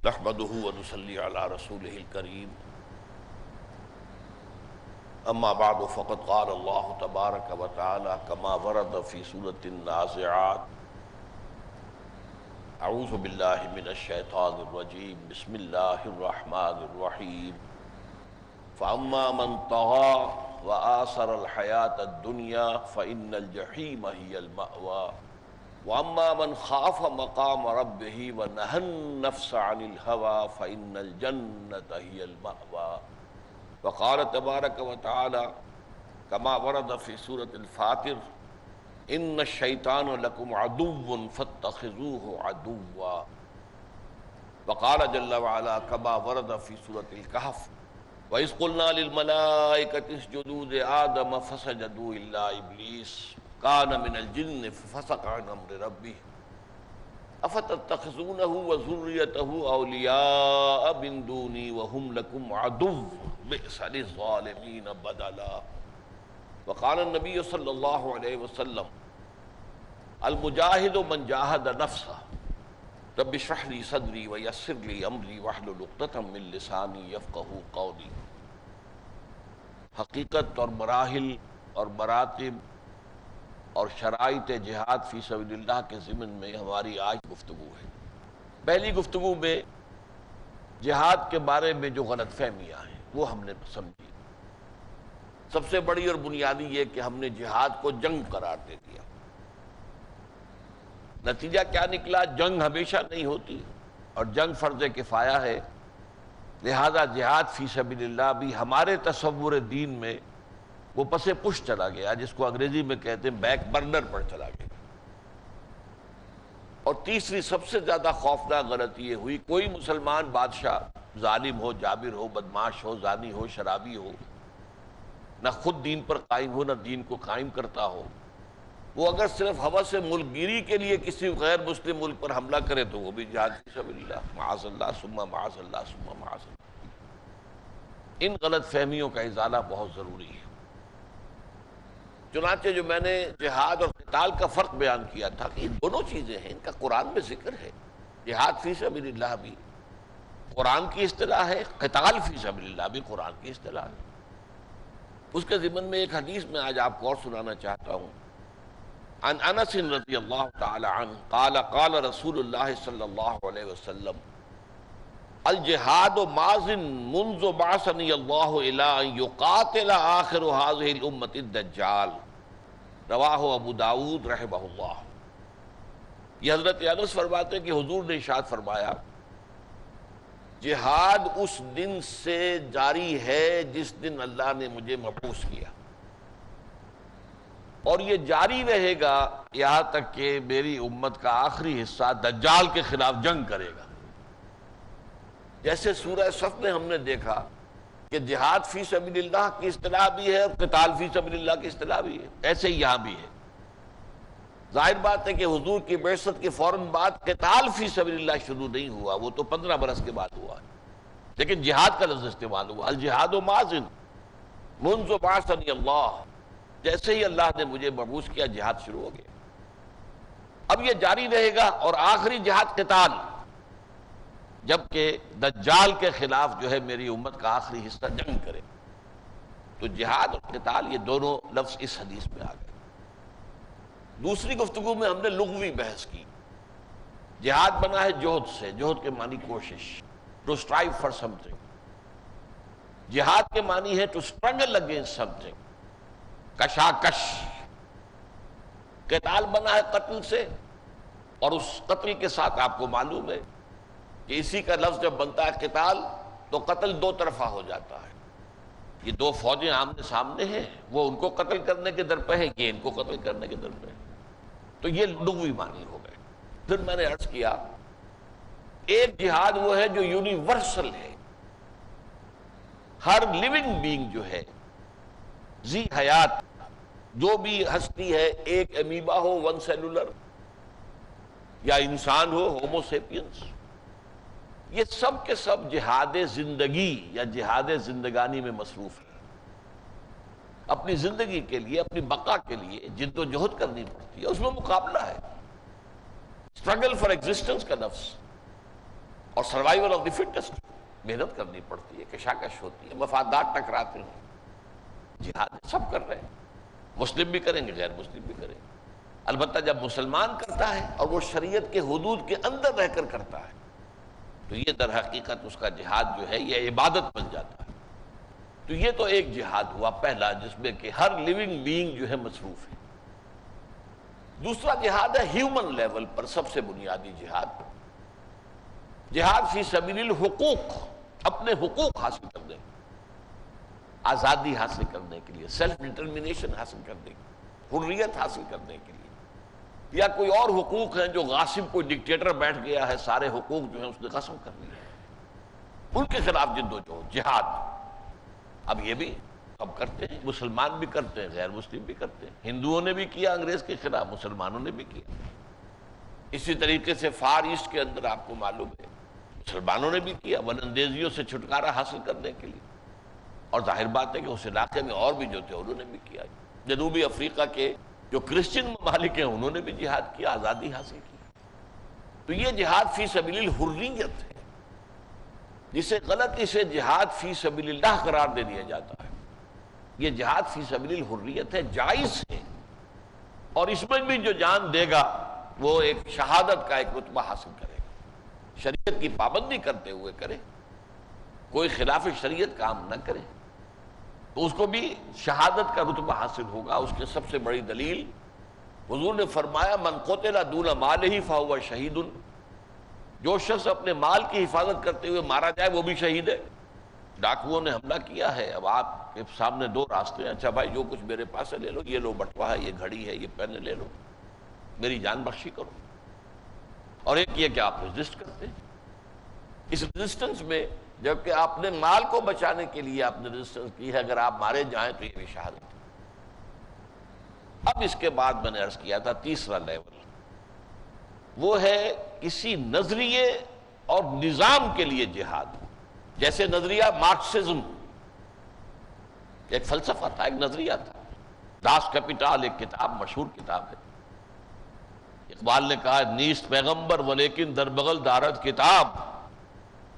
نحمده ونصلي على رسوله الكريم اما بعد فقد قال الله تبارك وتعالى كما ورد في سورة النازعات اعوذ بالله من الشيطان الرجيم بسم الله الرحمن الرحيم فاما من طغى وآثر الحياة الدنيا فإن الجحيم هي المأوى وَأَمَّا مَنْ خَافَ مَقَامَ رَبِّهِ وَنَهَى النَّفْسَ عَنِ الْهَوَى فَإِنَّ الْجَنَّةَ هِيَ الْمَأْوَى وقال تبارك وتعالى كما ورد في سورة الفاطر إِنَّ الشَّيْطَانَ لَكُمْ عَدُوٌّ فَاتَّخِذُوهُ عَدُوًّا وقال جل وعلا كما ورد في سورة الكهف وَإِذْ قُلْنَا لِلْمَلَائِكَةِ اسْجُدُوا لِآدَمَ فَسَجَدُوا إِلَّا إِبْلِيسَ كان من الجن ففسق عن امر ربه افتتخذونه وذريته اولياء من دوني وهم لكم عدو بئس للظالمين بدلا وقال النبي صلی اللہ علیہ وسلم المجاہد من جاہد نفسه رب اشرح لي صدری ویسر لي امری واحلل عقدۃ من لسانی یفقہوا قولی۔ حقیقت اور مراحل اور مراتب اور شرائط جہاد فی سبیل اللہ کے ضمن میں ہماری آج گفتگو ہے۔ پہلی گفتگو میں جہاد کے بارے میں جو غلط فہمیاں ہیں وہ ہم نے سمجھی۔ سب سے بڑی اور بنیادی یہ کہ ہم نے جہاد کو جنگ قرار دے دیا۔ نتیجہ کیا نکلا؟ جنگ ہمیشہ نہیں ہوتی اور جنگ فرض کفایہ ہے، لہذا جہاد فی سبیل اللہ بھی ہمارے تصور دین میں وہ پس پش چلا گیا، جس کو انگریزی میں کہتے ہیں بیک برنر پر چلا گیا۔ اور تیسری سب سے زیادہ خوفناک غلطی یہ ہوئی، کوئی مسلمان بادشاہ ظالم ہو، جابر ہو، بدماش ہو، زانی ہو، شرابی ہو، نہ خود دین پر قائم ہو، نہ دین کو قائم کرتا ہو، وہ اگر صرف ہوس ملک گیری کے لیے کسی غیر مسلم ملک پر حملہ کرے تو وہ بھی جہاد فی سبیل اللہ، معاذ اللہ ثم معاذ اللہ ثم معاذ اللہ۔ ان غلط فہمیوں کا ازالہ بہت ضروری ہے۔ چنانچہ جو میں نے جہاد اور قتال کا فرق بیان کیا تھا کہ ان دونوں چیزیں ہیں، ان کا قرآن میں ذکر ہے۔ جہاد فی سبیل اللہ بھی قرآن کی اصطلاح ہے، قتال فی سبیل اللہ بھی قرآن کی اصطلاح ہے۔ اس کے ضمن میں ایک حدیث میں آج آپ کو اور سنانا چاہتا ہوں۔ عن انس رضی اللہ تعالی عنہ قال قال رسول اللہ صلی اللہ علیہ وسلم الجہاد ماض منذ بعثنی اللہ الی ان یقاتل آخر هذه الامة الدجال، رواہ ابو داود رحمہ اللہ۔ یہ حضرت انس فرماتے ہیں کہ حضور نے ارشاد فرمایا جہاد اس دن سے جاری ہے جس دن اللہ نے مجھے مبعوث کیا، اور یہ جاری رہے گا یہاں تک کہ میری امت کا آخری حصہ دجال کے خلاف جنگ کرے گا۔ جیسے سورہ صف میں ہم نے دیکھا کہ جہاد فی سبیل اللہ کی اصطلاح بھی ہے اور قتال فی سبیل اللہ کی اصطلاح بھی ہے، ایسے ہی یہاں بھی ہے۔ ظاہر بات ہے کہ حضور کی بعثت کے فوراً بعد قتال فی سبیل اللہ شروع نہیں ہوا، وہ تو 15 برس کے بعد ہوا، لیکن جہاد کا لفظ استعمال ہوا، الجہاد ماض منذ بعثنی اللہ، جیسے ہی اللہ نے مجھے مبعوث کیا جہاد شروع ہو گیا۔ اب یہ جاری رہے گا اور آخری جہاد قتال، جبکہ دجال کے خلاف جو ہے میری امت کا آخری حصہ جنگ کرے۔ تو جہاد اور قتال یہ دونوں لفظ اس حدیث میں آ گئے۔ دوسری گفتگو میں ہم نے لغوی بحث کی۔ جہاد بنا ہے جہد سے، جہد کے معنی کوشش، to strive for something. جہاد کے معنی ہے to struggle against something, کشاکش۔ قتال بنا ہے قتل سے، اور اس قتل کے ساتھ آپ کو معلوم ہے کہ اسی کا لفظ جب بنتا ہے قتال تو قتل دو طرفہ ہو جاتا ہے۔ یہ دو فوجیں آمنے سامنے ہیں، وہ ان کو قتل کرنے کے در پہ ہیں، یہ ان کو قتل کرنے کے در پہ ہیں، تو یہ لغوی معنی ہو گئے۔ پھر میں نے عرض کیا ایک جہاد وہ ہے جو یونیورسل ہے، ہر لیونگ بینگ جو ہے، ذی حیات، جو بھی ہستی ہے، ایک امیبا ہو، ون سیلولر، یا انسان ہو، ہومو سیپینس، یہ سب کے سب جہاد زندگی یا جہاد زندگانی میں مصروف ہے۔ اپنی زندگی کے لیے، اپنی بقا کے لیے جد و جہد کرنی پڑتی ہے، اس میں مقابلہ ہے، اسٹرگل فار ایگزسٹنس کا نفس۔ اور سروائیول آف دی فٹسٹ، محنت کرنی پڑتی ہے، کشاکش ہوتی ہے، مفادات ٹکراتے ہیں، جہاد سب کر رہے ہیں، مسلم بھی کریں گے، غیر مسلم بھی کریں گے۔ البتہ جب مسلمان کرتا ہے اور وہ شریعت کے حدود کے اندر رہ کر کرتا ہے تو یہ در حقیقت اس کا جہاد جو ہے یہ عبادت بن جاتا ہے۔ تو یہ تو ایک جہاد ہوا پہلا، جس میں کہ ہر لیونگ بینگ جو ہے مصروف ہے۔ دوسرا جہاد ہے ہیومن لیول پر، سب سے بنیادی جہاد، جہاد فی سبیل الحقوق، اپنے حقوق حاصل کرنے، آزادی حاصل کرنے کے لیے، سیلف ڈٹرمنیشن حاصل کرنے کے لیے، حریت حاصل کرنے کے لیے، یا کوئی اور حقوق ہیں جو غاصب کوئی ڈکٹیٹر بیٹھ گیا ہے، سارے حقوق جو ہیں اس نے قسم کر لی ہے، ان کے خلاف جد و جہد، جہاد۔ اب یہ بھی سب کرتے ہیں، مسلمان بھی کرتے ہیں، غیر مسلم بھی کرتے ہیں، ہندوؤں نے بھی کیا انگریز کے خلاف، مسلمانوں نے بھی کیا۔ اسی طریقے سے فار ایسٹ کے اندر آپ کو معلوم ہے مسلمانوں نے بھی کیا، ولندیزیوں سے چھٹکارا حاصل کرنے کے لیے، اور ظاہر بات ہے کہ اس علاقے میں اور بھی جو تھے انہوں نے بھی کیا۔ جنوبی افریقہ کے جو کرسچن ممالک ہیں انہوں نے بھی جہاد کیا، آزادی حاصل کی۔ تو یہ جہاد فی سبیل الحریت ہے، جسے غلطی سے جہاد فی سبیل اللہ قرار دے دیا جاتا ہے۔ یہ جہاد فی سبیل الحریت ہے، جائز ہے، اور اس میں بھی جو جان دے گا وہ ایک شہادت کا ایک رتبہ حاصل کرے گا، شریعت کی پابندی کرتے ہوئے کرے، کوئی خلاف شریعت کام نہ کرے، تو اس کو بھی شہادت کا رتبہ حاصل ہوگا۔ اس کی سب سے بڑی دلیل حضور نے فرمایا من قتل دون مالہ فہو شہید، جو شخص اپنے مال کی حفاظت کرتے ہوئے مارا جائے وہ بھی شہید ہے۔ ڈاکوؤں نے حملہ کیا ہے، اب آپ کے سامنے دو راستے ہیں، اچھا بھائی جو کچھ میرے پاس ہے لے لو، یہ لو بٹوا ہے، یہ گھڑی ہے، یہ پین لے لو، میری جان بخشی کرو، اور ایک یہ کہ آپ ریزسٹ کرتے ہیں۔ اس ریزسٹنس میں جبکہ آپ نے مال کو بچانے کے لیے آپ نے ریزسٹنس کی ہے، اگر آپ مارے جائیں تو یہ بھی شہادت ہے۔ اب اس کے بعد میں نے عرض کیا تھا تیسرا لیول، وہ ہے کسی نظریے اور نظام کے لیے جہاد، جیسے نظریہ مارکسزم ایک فلسفہ تھا، ایک نظریہ تھا۔ داس کیپیٹال ایک کتاب، مشہور کتاب ہے، اقبال نے کہا نیست پیغمبر ولیکن در بغل دارد کتاب،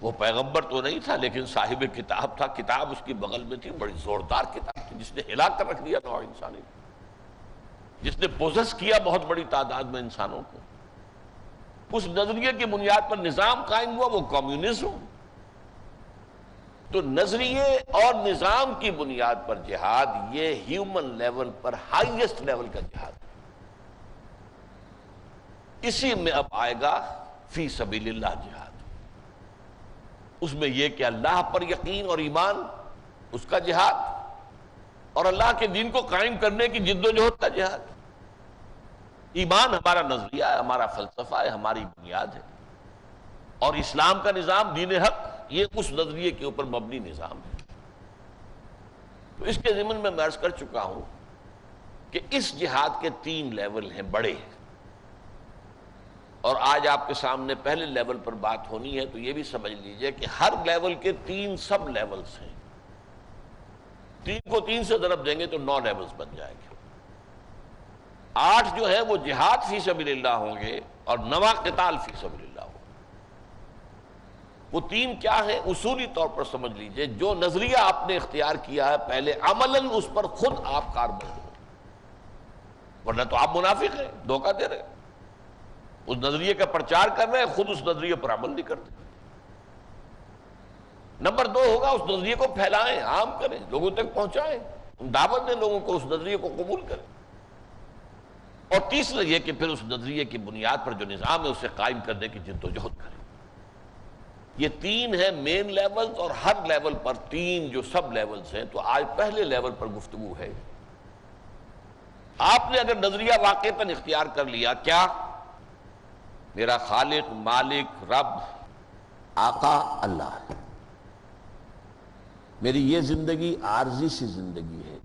وہ پیغمبر تو نہیں تھا لیکن صاحب کتاب تھا، کتاب اس کی بغل میں تھی، بڑی زوردار کتاب تھی جس نے ہلا کر رکھ دیا نوع انسانی، جس نے پوزس کیا بہت بڑی تعداد میں انسانوں کو۔ اس نظریے کی بنیاد پر نظام قائم ہوا، وہ کمیونزم۔ تو نظریے اور نظام کی بنیاد پر جہاد، یہ ہیومن لیول پر ہائیسٹ لیول کا جہاد ہے۔ اسی میں اب آئے گا فی سبیل اللہ جہاد، اس میں یہ کہ اللہ پر یقین اور ایمان، اس کا جہاد، اور اللہ کے دین کو قائم کرنے کی جد و جہد کا جہاد۔ ایمان ہمارا نظریہ ہے، ہمارا فلسفہ ہے، ہماری بنیاد ہے، اور اسلام کا نظام، دین حق، یہ اس نظریے کے اوپر مبنی نظام ہے۔ تو اس کے ضمن میں عرض کر چکا ہوں کہ اس جہاد کے تین لیول ہیں بڑے، اور آج آپ کے سامنے پہلے لیول پر بات ہونی ہے، تو یہ بھی سمجھ لیجئے کہ ہر لیول کے تین سب لیولز ہیں، تین کو تین سے ضرب دیں گے تو 9 لیولز بن جائیں گے۔ 8 جو ہے وہ جہاد فی سبیل اللہ ہوں گے، اور 9 قتال فی سبیل اللہ ہوں گے۔ وہ تین کیا ہیں؟ اصولی طور پر سمجھ لیجئے، جو نظریہ آپ نے اختیار کیا ہے پہلے عملاً اس پر خود آپ کاربند ہو، ورنہ تو آپ منافق ہیں، دھوکہ دے رہے ہیں، اس نظریے کا پرچار کر رہے ہیں، خود اس نظریے پر عمل نہیں کرتے۔ نمبر 2 ہوگا اس نظریے کو پھیلائیں، عام کریں، لوگوں تک پہنچائیں، دعوت دیں لوگوں کو، اس نظریے کو قبول کریں۔ اور تیسرا یہ کہ پھر اس نظریے کی بنیاد پر جو نظام ہے اسے قائم کرنے کی جد و جہد کریں۔ یہ تین ہیں مین لیولز، اور ہر لیول پر تین جو سب لیولز ہیں۔ تو آج پہلے لیول پر گفتگو ہے۔ آپ نے اگر نظریہ واقعتاً اختیار کر لیا، کیا میرا خالق، مالک، رب، آقا اللہ ہے، میری یہ زندگی عارضی سی زندگی ہے،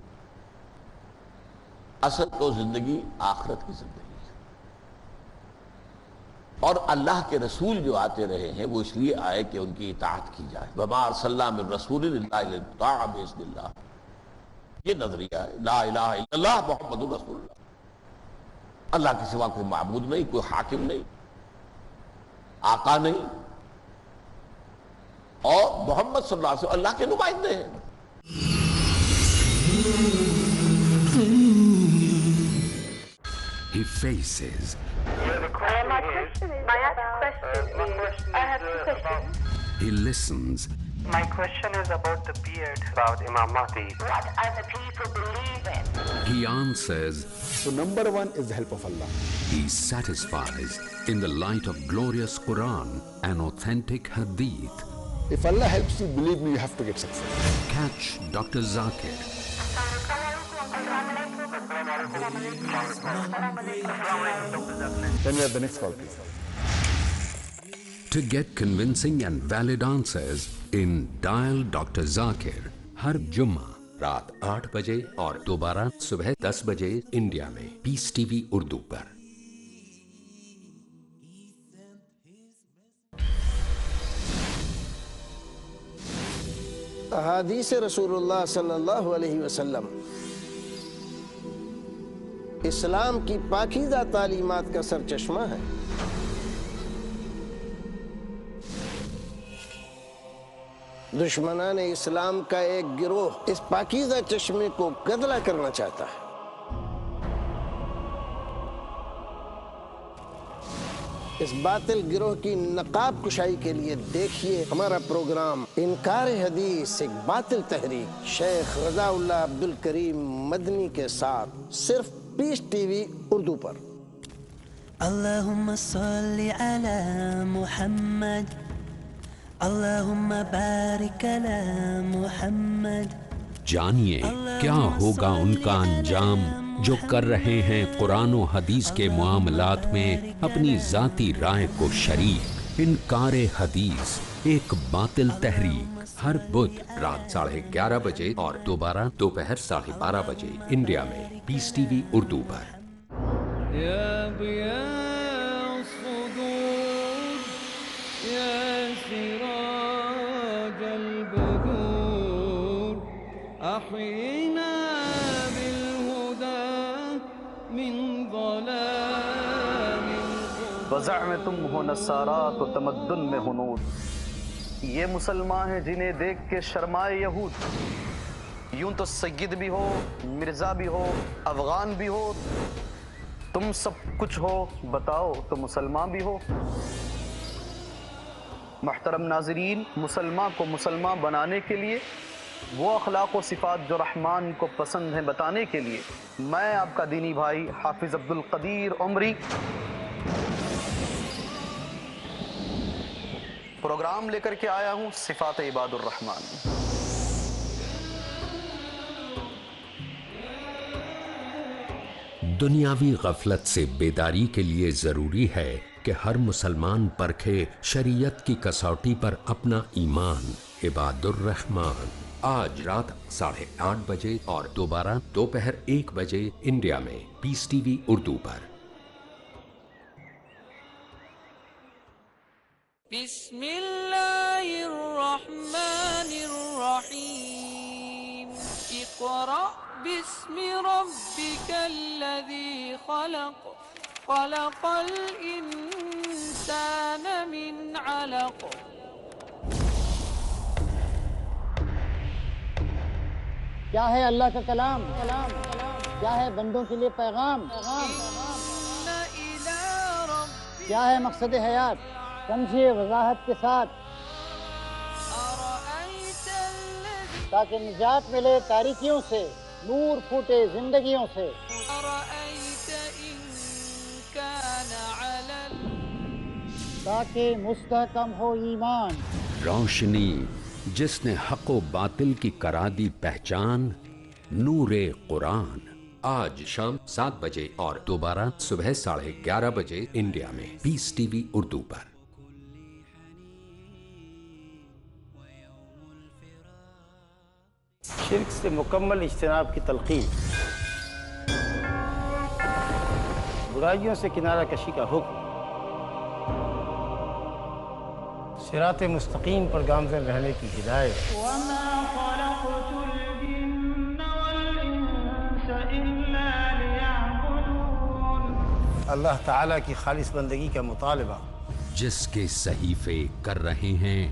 اصل تو زندگی آخرت کی زندگی ہے، اور اللہ کے رسول جو آتے رہے ہیں وہ اس لیے آئے کہ ان کی اطاعت کی جائے۔ وَمَا أَرْسَلْنَا مِن رَّسُولٍ إِلَّا لِيُطَاعَ بِإِذْنِ اللَّهِ، یہ نظریہ ہے، لا الہ الا اللہ محمد رسول اللہ، اللہ کے سوا کوئی معبود نہیں، کوئی حاکم نہیں، آقا نہیں، اور محمد صلی اللہ علیہ وسلم اللہ کے نمائندے ہیں. He faces. He listens. My question is about the beard, about Imam Mahdi. What other people believe in. He answers. So number one is the help of Allah. He satisfies in the light of glorious Quran and authentic Hadith. If Allah helps you, believe me, you have to get success. Catch Dr. Zakir. Then we have the next call, please. To get convincing and valid answers in Dial Dr. Zakir. ہر جمعہ رات 8 بجے اور دوبارہ صبح 10 بجے India میں پیس T V Urdu پر. احادیث رسول اللہ صلی اللہ علیہ وسلم اسلام کی پاکیزہ تعلیمات کا سرچشمہ ہے. دشمنان اسلام کا ایک گروہ اس پاکیزہ چشمے کو گدلا کرنا چاہتا ہے. اس باطل گروہ کی نقاب کشائی کے لیے دیکھیے ہمارا پروگرام انکار حدیث ایک باطل تحریک شیخ رضا اللہ عبدالکریم مدنی کے ساتھ صرف پیس ٹی وی اردو پر. اللہم صلی علی محمد اللہم بارک علی محمد. جانیے کیا ہوگا ان کا انجام جو کر رہے ہیں قرآن و حدیث کے معاملات میں اپنی ذاتی رائے کو شریک. انکار حدیث ایک باطل تحریک ہر بدھ رات 11:30 بجے اور دوبارہ دوپہر 12:30 بجے انڈیا میں پیس ٹی وی اردو پر. وزعمتم ہو نصارات و تمدن میں ہنود. یہ مسلمان ہیں جنہیں دیکھ کے شرمائے یہود. یوں تو سید بھی ہو مرزا بھی ہو افغان بھی ہو تم سب کچھ ہو بتاؤ تو مسلمان بھی ہو. محترم ناظرین مسلمان کو مسلمان بنانے کے لیے وہ اخلاق و صفات جو رحمان کو پسند ہیں بتانے کے لیے میں آپ کا دینی بھائی حافظ عبدالقدیر عمری پروگرام لے کر کے آیا ہوں صفات عباد الرحمن. دنیاوی غفلت سے بیداری کے لیے ضروری ہے کہ ہر مسلمان پرکھے شریعت کی کسوٹی پر اپنا ایمان. عباد الرحمن آج رات 8:30 بجے اور دوبارہ دوپہر 1 بجے انڈیا میں پیس ٹی وی اردو پر. بسم اللہ الرحمن الرحیم. اقرأ باسم ربک الذی خلق خلق الانسان من علق. کیا ہے اللہ کا کلام کیا ہے بندوں کے لیے پیغام کیا ہے مقصد حیات سمجھیے وضاحت کے ساتھ تاکہ نجات ملے تاریکیوں سے نور پھوٹے زندگیوں سے. تاکہ مستحکم ہو ایمان. روشنی جس نے حق و باطل کی کرا دی پہچان نور قرآن. آج شام 7 بجے اور دوبارہ صبح 11:30 بجے انڈیا میں پیس ٹی وی اردو پر. شرک سے مکمل اجتناب کی تلقین برائیوں سے کنارہ کشی کا حکم صراط مستقیم پر گامزن رہنے کی ہدایت. اللہ تعالیٰ کی خالص بندگی کا مطالبہ. جس کے صحیفے کر رہے ہیں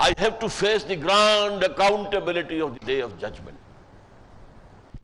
I have to face the grand accountability of the day of judgment.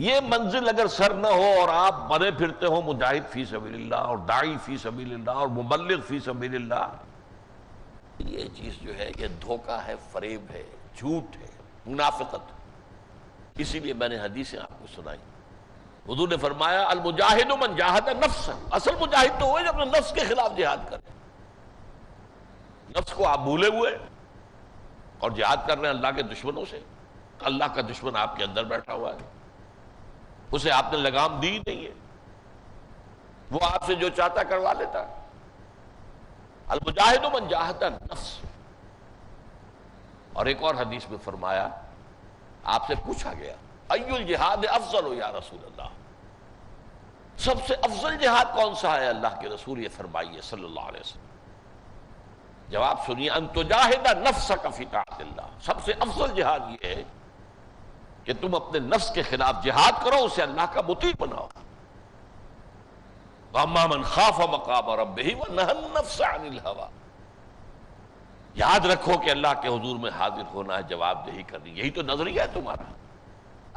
یہ منزل اگر سر نہ ہو اور آپ بنے پھرتے ہو مجاہد فی سبیل اللہ اور داعی فی سبیل اللہ اور مبلغ فی سبیل اللہ، یہ چیز جو ہے یہ دھوکہ ہے، فریب ہے، جھوٹ ہے، منافقت۔ اسی لیے میں نے حدیثیں آپ کو سنائی۔ حضور نے فرمایا المجاہد من جاہد نفسہ، اصل مجاہد تو ہوئے جو اپنے نفس کے خلاف جہاد کرے۔ نفس کو آپ بھولے ہوئے اور جہاد کر رہے ہیں اللہ کے دشمنوں سے۔ اللہ کا دشمن آپ کے اندر بیٹھا ہوا ہے، اسے آپ نے لگام دی نہیں ہے، وہ آپ سے جو چاہتا کروا لیتا۔ المجاہد من جاہد نفس۔ اور ایک اور حدیث میں فرمایا، آپ سے پوچھا گیا ای الجہاد افضل یا رسول اللہ، سب سے افضل جہاد کون سا ہے اللہ کے رسول؟ یہ فرمائیے صلی اللہ علیہ وسلم۔ جواب سنیے، ان تجاہد نفسک فی طاعت اللہ، سب سے افضل جہاد یہ ہے کہ تم اپنے نفس کے خلاف جہاد کرو، اسے اللہ کا مطیع بناؤ۔ وَأَمَّا مَنْ خَافَ مَقَامَ رَبِّهِ وَنَهَى النَّفْسَ عَنِ الْهَوَىٰ۔ یاد رکھو کہ اللہ کے حضور میں حاضر ہونا ہے، جواب دہی کرنی، یہی تو نظریہ ہے تمہارا۔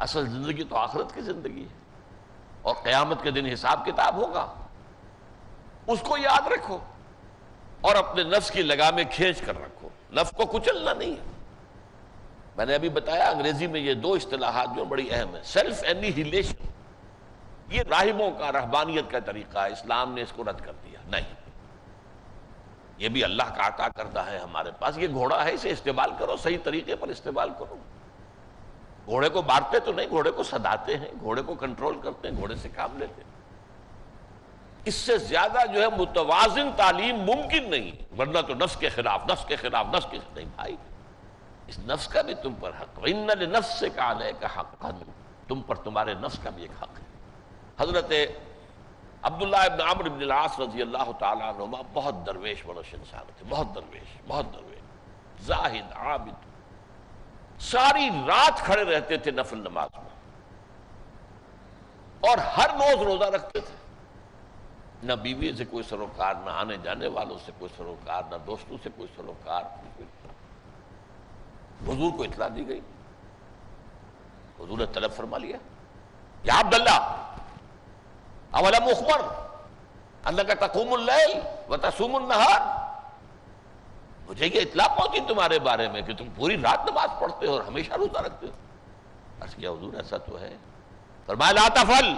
اصل زندگی تو آخرت کی زندگی ہے، اور قیامت کے دن حساب کتاب ہوگا، اس کو یاد رکھو اور اپنے نفس کی لگامیں کھینچ کر رکھو، نفس کو کچلنا نہیں ہے۔ میں نے ابھی بتایا انگریزی میں یہ دو اصطلاحات جو بڑی اہم ہیں، سیلف اینیہیلیشن، یہ راہبوں کا، رہبانیت کا طریقہ ہے، اسلام نے اس کو رد کر دیا۔ نہیں، یہ بھی اللہ کا عطا کردہ ہے ہمارے پاس، یہ گھوڑا ہے، اسے استعمال کرو، صحیح طریقے پر استعمال کرو۔ گھوڑے کو مارتے تو نہیں، گھوڑے کو سدھاتے ہیں، گھوڑے کو کنٹرول کرتے ہیں، گھوڑے سے کام لیتے ہیں۔ اس سے زیادہ جو ہے متوازن تعلیم ممکن نہیں، ورنہ تو نفس کے خلاف، نفس کے خلاف، نفس کے نہیں بھائی، اس نفس کا بھی تم پر حق، وَإِنَّ لِنَفْسِكَ عَلَيْكَ حَقًّا، تم پر تمہارے نفس کا بھی ایک حق ہے۔ حضرت عبداللہ ابن عمرو بن العاص رضی اللہ تعالیٰ عنہما بہت درویش منش انسان تھے، بہت درویش، زاہد، عابد، ساری رات کھڑے رہتے تھے نفل نماز میں، اور ہر روز روزہ رکھتے تھے، نہ بیوی سے کوئی سروکار، نہ آنے جانے والوں سے کوئی سروکار، نہ دوستوں سے کوئی سروکار۔ حضور کو اطلاع دی گئی، حضور نے طلب فرما لیا، یا عبداللہ اولم اخبر انک تقوم اللیل وتصوم النہار، مجھے یہ اطلاع پہنچی تمہارے بارے میں کہ تم پوری رات نماز پڑھتے ہو اور ہمیشہ روزہ رکھتے ہو۔ عرض کیا حضور ایسا تو ہے؟ فرمایا لا تفعل،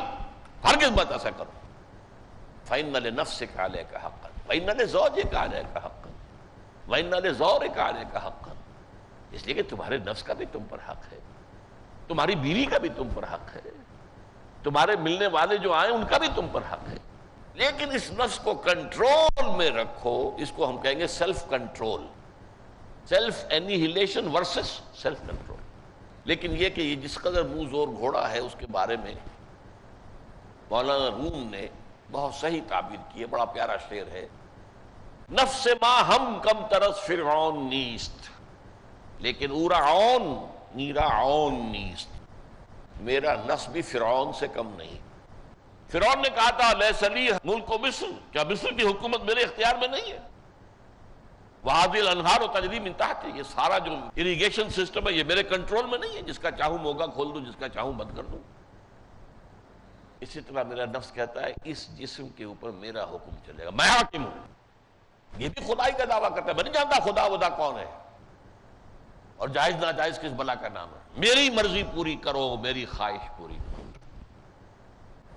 ہرگز مت ایسا کرو، فإن لنفسك عليك حقا وإن لزوجك عليك حقا وإن لزورك عليك حقا، اس لیے کہ تمہارے نفس کا بھی تم پر حق ہے، تمہاری بیوی کا بھی تم پر حق ہے، تمہارے ملنے والے جو آئیں ان کا بھی تم پر حق ہے، لیکن اس نفس کو کنٹرول میں رکھو۔ اس کو ہم کہیں گے self control, self annihilation versus self control. لیکن یہ کہ یہ جس قدر منہ زور گھوڑا ہے، اس کے بارے میں مولانا روم نے بہت صحیح تعبیر کی ہے، بڑا پیارا شعر ہے، نفس ما ہم کم ترس فرعون نیست لیکن او رعون نیرا عون نیست، میرا نفس بھی فرعون سے کم نہیں۔ فرعون نے کہا تھا لیس لی ملک مصر، کیا مصر کی حکومت میرے اختیار میں نہیں ہے؟ وہذہ الانہار تجری من تحتی، یہ سارا جو اریگیشن سسٹم ہے یہ میرے کنٹرول میں نہیں ہے، جس کا چاہوں موگا کھول دوں، جس کا چاہوں بند کر دوں۔ اسی طرح میرا نفس کہتا ہے اس جسم کے اوپر میرا حکم چلے گا، میں حاکم ہوں۔ یہ بھی خدائی کا دعویٰ کرتا ہے، میں نہیں جانتا خدا ودا کون ہے اور جائز ناجائز کس بلا کا نام ہے، میری مرضی پوری کرو، میری خواہش پوری کرو۔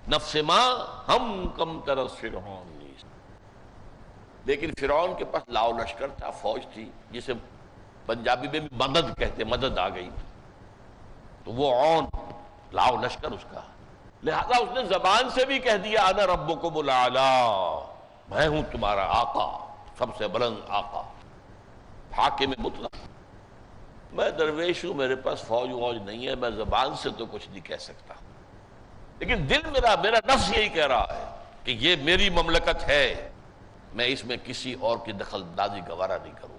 نفس ما ہم کم ترس فرعون نیست، لیکن فرعون کے پاس لاؤ لشکر تھا، فوج تھی، جسے پنجابی میں بھی مدد کہتے، مدد آ گئی تو وہ عون، لاؤ لشکر اس کا، لہذا اس نے زبان سے بھی کہہ دیا انا ربکم الاعلی، میں ہوں تمہارا آقا، سب سے بلند آقا، حاکم مطلق، میں درویش ہوں، میرے پاس فوج ووج نہیں ہے، میں زبان سے تو کچھ نہیں کہہ سکتا، لیکن دل میرا نفس یہی کہہ رہا ہے کہ یہ میری مملکت ہے، میں اس میں کسی اور کی دخل اندازی گوارا نہیں کروں۔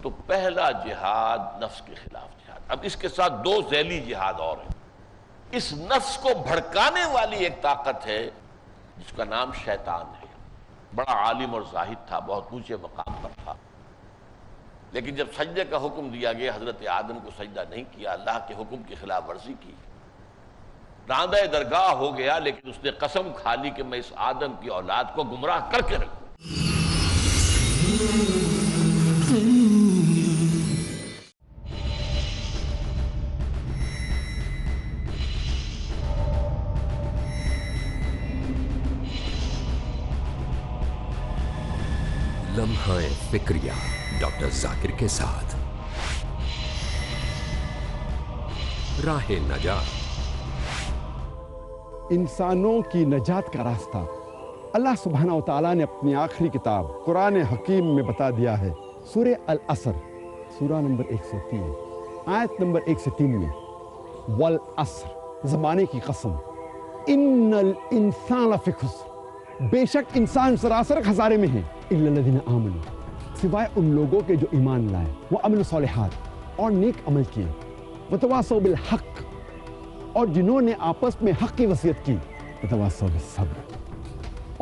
تو پہلا جہاد نفس کے خلاف جہاد۔ اب اس کے ساتھ دو ذیلی جہاد اور ہیں۔ اس نفس کو بھڑکانے والی ایک طاقت ہے جس کا نام شیطان ہے، بڑا عالم اور زاہد تھا، بہت اونچے مقام پر تھا، لیکن جب سجدے کا حکم دیا گیا حضرت آدم کو سجدہ نہیں کیا، اللہ کے حکم کی خلاف ورزی کی، راندہ درگاہ ہو گیا، لیکن اس نے قسم کھا لی کہ میں اس آدم کی اولاد کو گمراہ کر کے رکھوں۔ لمحہ فکریہ ڈاکٹر ذاکر کے ساتھ، راہ نجات۔ انسانوں کی نجات کا راستہ اللہ سبحانہ و تعالیٰ نے اپنی آخری کتاب قرآن حکیم میں بتا دیا ہے۔ سورہ العصر، سورہ نمبر 103، آیت نمبر 1 سے 3 میں، والعصر، زمانے کی قسم، ان الانسان لفی خسر، بے شک انسان سراسر خسارے میں ہے، الا الذین آمنوا، سوائے ان لوگوں کے جو ایمان لائے، وعملوا الصالحات، اور نیک عمل کیے، وتواصوا بالحق، اور جنہوں نے آپس میں حق کی وصیت کی، وتواصوا بالصبر،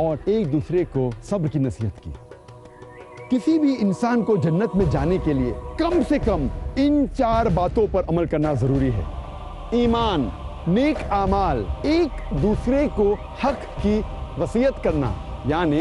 اور ایک دوسرے کو صبر کی نصیحت کی۔ کسی بھی انسان کو جنت میں جانے کے لیے کم سے کم ان 4 باتوں پر عمل کرنا ضروری ہے: ایمان، نیک اعمال، ایک دوسرے کو حق کی وصیت کرنا، یعنی